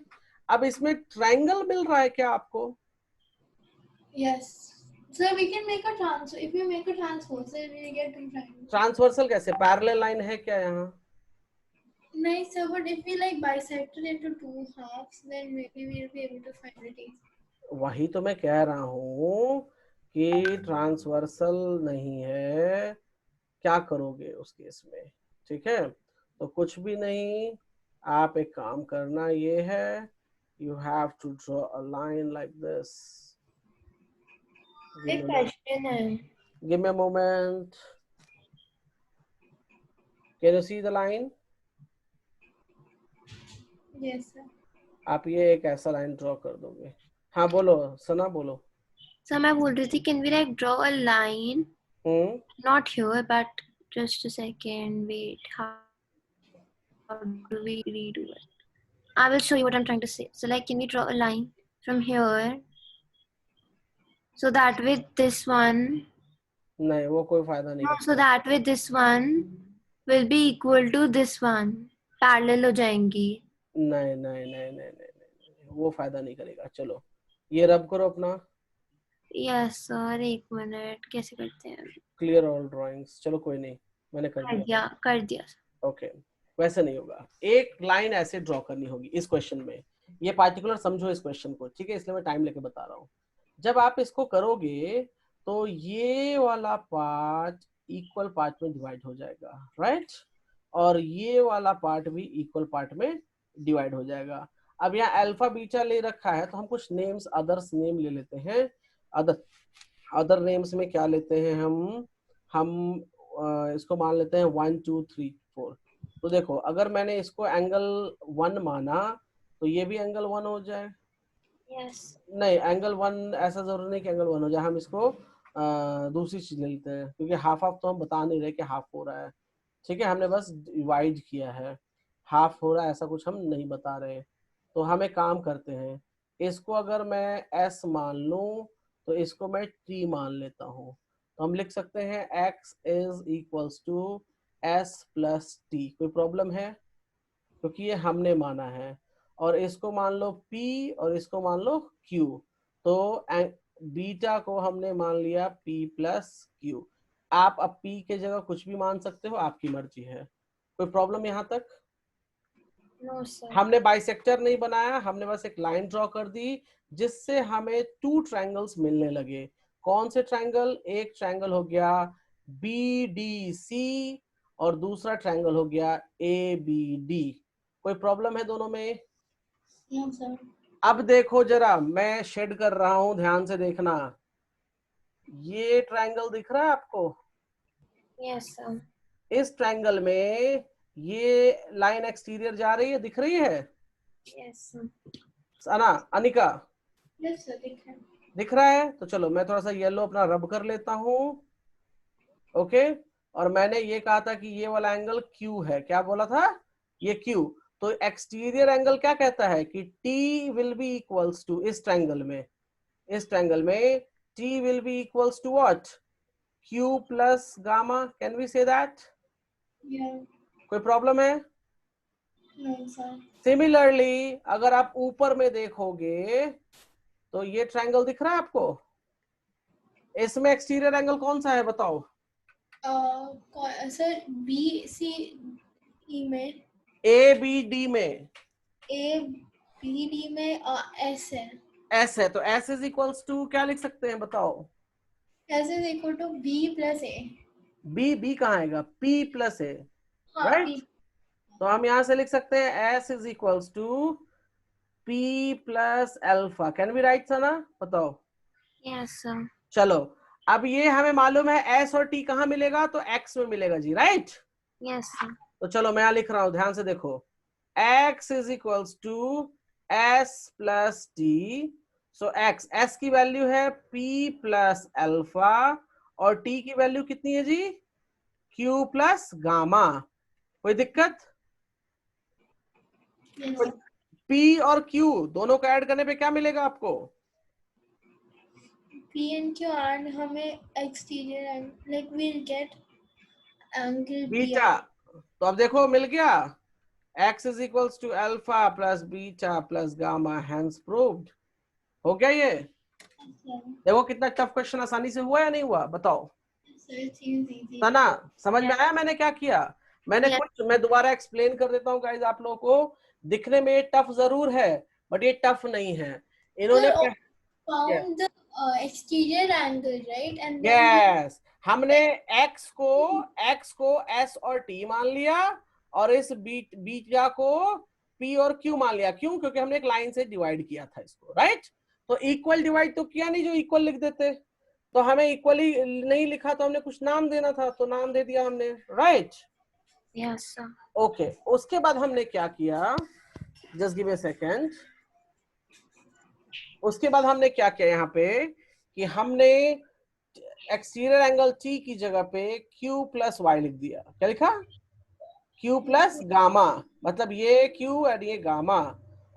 अब इसमें ट्रायंगल मिल रहा है क्या आपको? Yes. Sir, we can make a transfer. If we make a transversal, we get two triangles. Transversal कैसे, पैरेलल लाइन है क्या यहाँ? Nice, sir. But if we like bisect it into two halves, then maybe we'll be able to find it easy. वही तो मैं कह रहा हूँ कि ट्रांसवर्सल नहीं है, क्या करोगे उस केस में, ठीक है। तो कुछ भी नहीं, आप एक काम करना ये है, you have to draw a line like this. एक क्वेश्चन है. Give me a moment. Can you see the line? Yes, sir. आप ये एक ऐसा लाइन ड्रॉ कर दोगे। हाँ बोलो सना, बोलो। So मैं बोल रही थी, can we like draw a line? Not here, but just a second. Wait, how do we redo it? I will show you what I'm trying to say. So like, can we draw a line from here? So that with this one. नहीं, वो कोई फायदा नहीं No, करता। so that with this one will be equal to this one. Parallel हो जाएंगी. नहीं नहीं नहीं नहीं नहीं नहीं, वो फायदा नहीं करेगा। चलो ये रब करो अपना। Yes sir, एक मिनट, कैसे करते हैं? क्लियर ऑल ड्राइंग्स, चलो कोई नहीं, मैंने कर दिया। कर दिया। ओके, वैसे नहीं होगा, एक लाइन ऐसे ड्रॉ करनी होगी इस क्वेश्चन में। ये पार्टिकुलर समझो इस क्वेश्चन को, ठीक है, इसलिए मैं टाइम लेके बता रहा हूँ। जब आप इसको करोगे तो ये वाला पार्ट इक्वल पार्ट में डिवाइड हो जाएगा, राइट, और ये वाला पार्ट भी इक्वल पार्ट में डिवाइड हो जाएगा। अब यहाँ अल्फा बीटा ले रखा है तो हम कुछ नेम्स, अदर्स नेम ले लेते हैं। अदर नेम्स में क्या लेते हैं हम इसको मान लेते हैं 1 2 3 4। तो देखो, अगर मैंने इसको एंगल 1 माना तो ये भी एंगल 1 हो जाए। Yes. नहीं, एंगल 1 ऐसा जरूरी नहीं कि एंगल 1 हो जाए, हम इसको दूसरी चीज ले लेते हैं, क्योंकि हाफ हाफ तो हम बता नहीं रहे कि हाफ हो रहा है, ठीक है, हमने बस डिवाइड किया है, हाफ हो रहा है ऐसा कुछ हम नहीं बता रहे। तो हम एक काम करते हैं, इसको अगर मैं s मान लूं तो इसको मैं t मान लेता हूं। तो हम लिख सकते हैं x is equals to s plus t। कोई प्रॉब्लम है? क्योंकि ये हमने माना है, और इसको मान लो p और इसको मान लो q, तो बीटा को हमने मान लिया p प्लस q। आप अब p के जगह कुछ भी मान सकते हो, आपकी मर्जी है। कोई प्रॉब्लम यहाँ तक? No sir. हमने बाइसेक्टर नहीं बनाया, हमने बस एक लाइन ड्रॉ कर दी जिससे हमें 2 ट्रायंगल्स मिलने लगे। कौन से ट्रायंगल? एक ट्रायंगल हो गया BDC और दूसरा ट्रायंगल हो गया ABD। कोई प्रॉब्लम है दोनों में? No, sir. अब देखो जरा, मैं शेड कर रहा हूं, ध्यान से देखना। ये ट्रायंगल दिख रहा है आपको? Yes, sir. इस ट्रायंगल में ये लाइन एक्सटीरियर जा रही है, दिख रही है? Yes, sir. अना, अनिका, Yes, sir. दिख रहा है. दिख रहा है? तो चलो मैं थोड़ा सा येलो अपना रब कर लेता हूं। ओके, और मैंने ये कहा था कि ये वाला एंगल Q है, क्या बोला था? ये Q। तो एक्सटीरियर एंगल क्या कहता है कि T will be equals to, इस ट्रायंगल में T will be equals to what? Q plus gamma. Can we say that? Yeah. कोई प्रॉब्लम है? No, sir. सिमिलरली अगर आप ऊपर में देखोगे तो ये ट्रायंगल दिख रहा है आपको? इसमें एक्सटीरियर एंगल कौन सा है बताओ? सर BCE में ABD में ABD में S है. S है, तो S इज इक्वल्स टू क्या लिख सकते हैं बताओ? S is equal to B plus A. B कहाँ आएगा? P प्लस A, हाँ, राइट? B. तो हम यहां से लिख सकते हैं S is equals to P plus alpha. Can be right Sana? बताओ। Yes, sir. चलो, अब ये हमें मालूम है S और T कहाँ मिलेगा, तो X में मिलेगा जी, राइट? Yes, sir. तो चलो मैं यहां लिख रहा हूं, ध्यान से देखो। X is equals to S plus T. So S की वैल्यू है P प्लस अल्फा, और T की वैल्यू कितनी है जी? Q plus gamma. कोई दिक्कत? Yes, sir. P और Q दोनों को ऐड करने पे क्या मिलेगा आपको? P and Q and हमें exterior angle, like we'll get angle beta. BI. तो अब देखो मिल गया, X is equals to alpha plus beta plus gamma, hence proved. हो गया ये? देखो कितना टफ क्वेश्चन आसानी से हुआ या नहीं हुआ, बताओ। So it seems easy. सना, समझ में Yes. आया मैंने क्या किया? मैंने Yes. कुछ, मैं दोबारा एक्सप्लेन कर देता हूँ गाइस आप लोगों को। दिखने में ये टफ जरूर है, बट ये टफ नहीं है। इन्होंने Sir, found the exterior angle, right? And then yes, हमने x को s और t मान लिया, और इस बीटा को p और q मान लिया। क्यों? क्योंकि हमने एक लाइन से डिवाइड किया था इसको, राइट? तो इक्वल डिवाइड तो किया नहीं, जो इक्वल लिख देते। तो हमें इक्वली नहीं लिखा, तो हमने कुछ नाम देना था, तो नाम दे दिया हमने, राइट? Yes, sir. ओके, उसके बाद हमने क्या किया, जस्ट गिव ए सेकेंड। उसके बाद हमने क्या किया यहाँ पे कि हमने एक्सटीरियर एंगल T की जगह पे Q प्लस वाई लिख दिया। क्या लिखा? Q प्लस गामा, मतलब ये Q और ये गामा,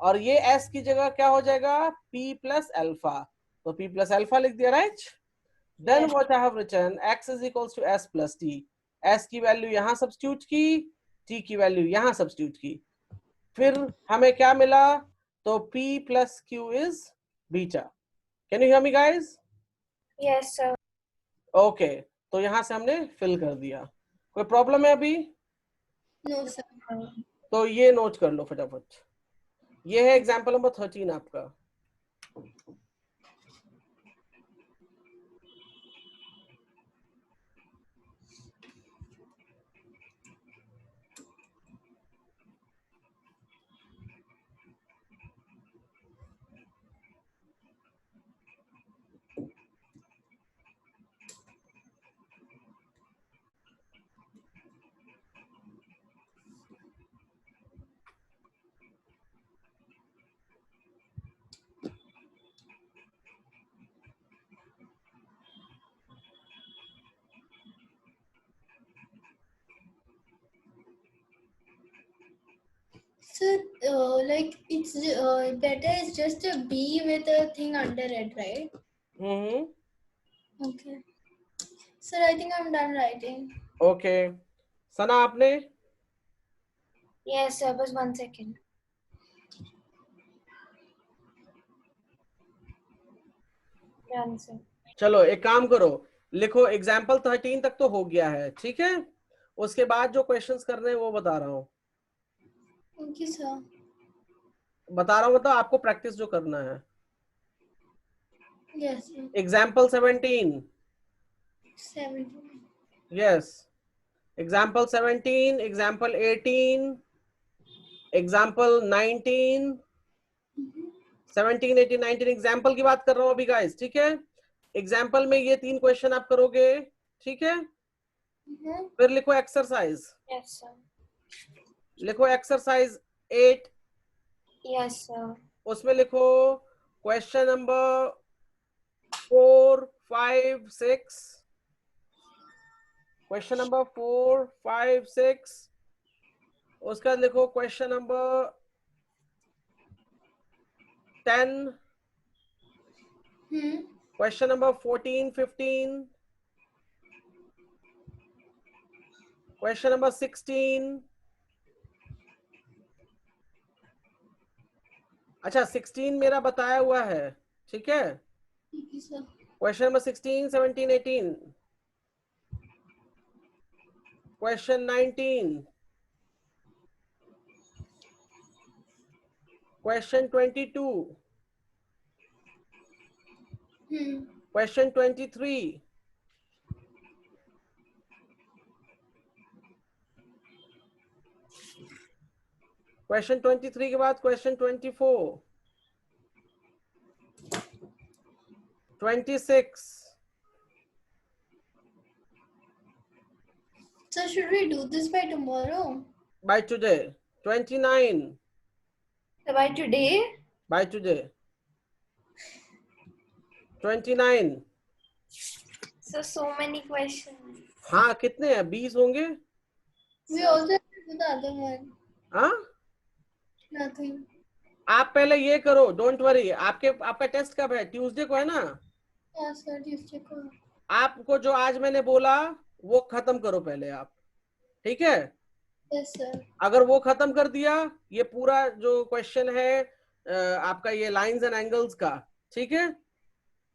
और ये S की जगह क्या हो जाएगा? P plus alpha. तो P प्लस अल्फा लिख दिया, right? Then Yes. What I have written, X is equals to S plus T। S की वैल्यू यहां सब्स्टिट्यूट की, T की वैल्यू यहां सब्स्टिट्यूट की, फिर हमें क्या मिला? तो P plus Q is beta. Can you hear me guys? Yes, sir. Okay, तो यहां से हमने फिल कर दिया। कोई प्रॉब्लम है अभी? no, sir. तो ये नोट कर लो फटाफट। ये है एग्जांपल नंबर 13 आपका। So, like it's better is just a B with a thing under it, right? Okay. Sir, I think I'm done writing. Okay, Sana आपने? Yes, sir. Just 1 second. Done, sir. चलो एक काम करो, लिखो एग्जाम्पल 13 तक तो हो गया है, ठीक है? उसके बाद जो क्वेश्चंस करने हैं वो बता रहा हूँ। Okay, sir. बता रहा हूँ मतलब आपको प्रैक्टिस जो करना है। Yes, sir. Example 17, 17. Yes, example 17, example 18, example 19, 17, 18, 19 example की बात कर रहा हूँ अभी गाइस, ठीक है। एग्जाम्पल में ये 3 क्वेश्चन आप करोगे, ठीक है। फिर लिखो एक्सरसाइज, Yes, sir. लिखो एक्सरसाइज 8, Yes, sir. उसमें लिखो क्वेश्चन नंबर 4, 5, 6, क्वेश्चन नंबर 4, 5, 6, उसके बाद लिखो question number 10, question number 14, 15, question number 16, अच्छा 16 मेरा बताया हुआ है, ठीक है। Question number 16, 17, 18, question 19, question 22, question 23, question 23 के बाद question 24, 26, So should we do this by tomorrow? by today, 29, So by today, by today, 29, so many questions. हाँ कितने हैं, 20 होंगे। We also have to do the other one. हाँ Nothing. आप पहले ये करो, डोंट वरी। आपका टेस्ट कब है, ट्यूसडे को है ना। Yeah, sir. Tuesday को. आपको जो आज मैंने बोला वो खत्म करो पहले आप, ठीक है। Yes, sir. अगर वो खत्म कर दिया, ये पूरा जो क्वेश्चन है आपका ये लाइंस एंड एंगल्स का, ठीक है,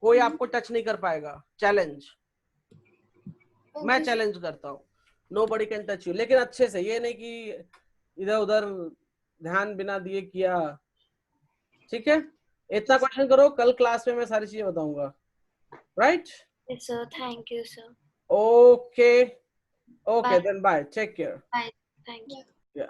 कोई आपको टच नहीं कर पाएगा। चैलेंज, मैं चैलेंज करता हूँ, नोबडी कैन टच यू, लेकिन अच्छे से, ये नहीं कि इधर उधर ध्यान बिना दिए किया, ठीक है। इतना क्वेश्चन करो, कल क्लास में मैं सारी चीजें बताऊंगा, right. Yes, sir. Thank you, sir. Okay, okay Bye. Then bye, take care, Bye. Thank you. या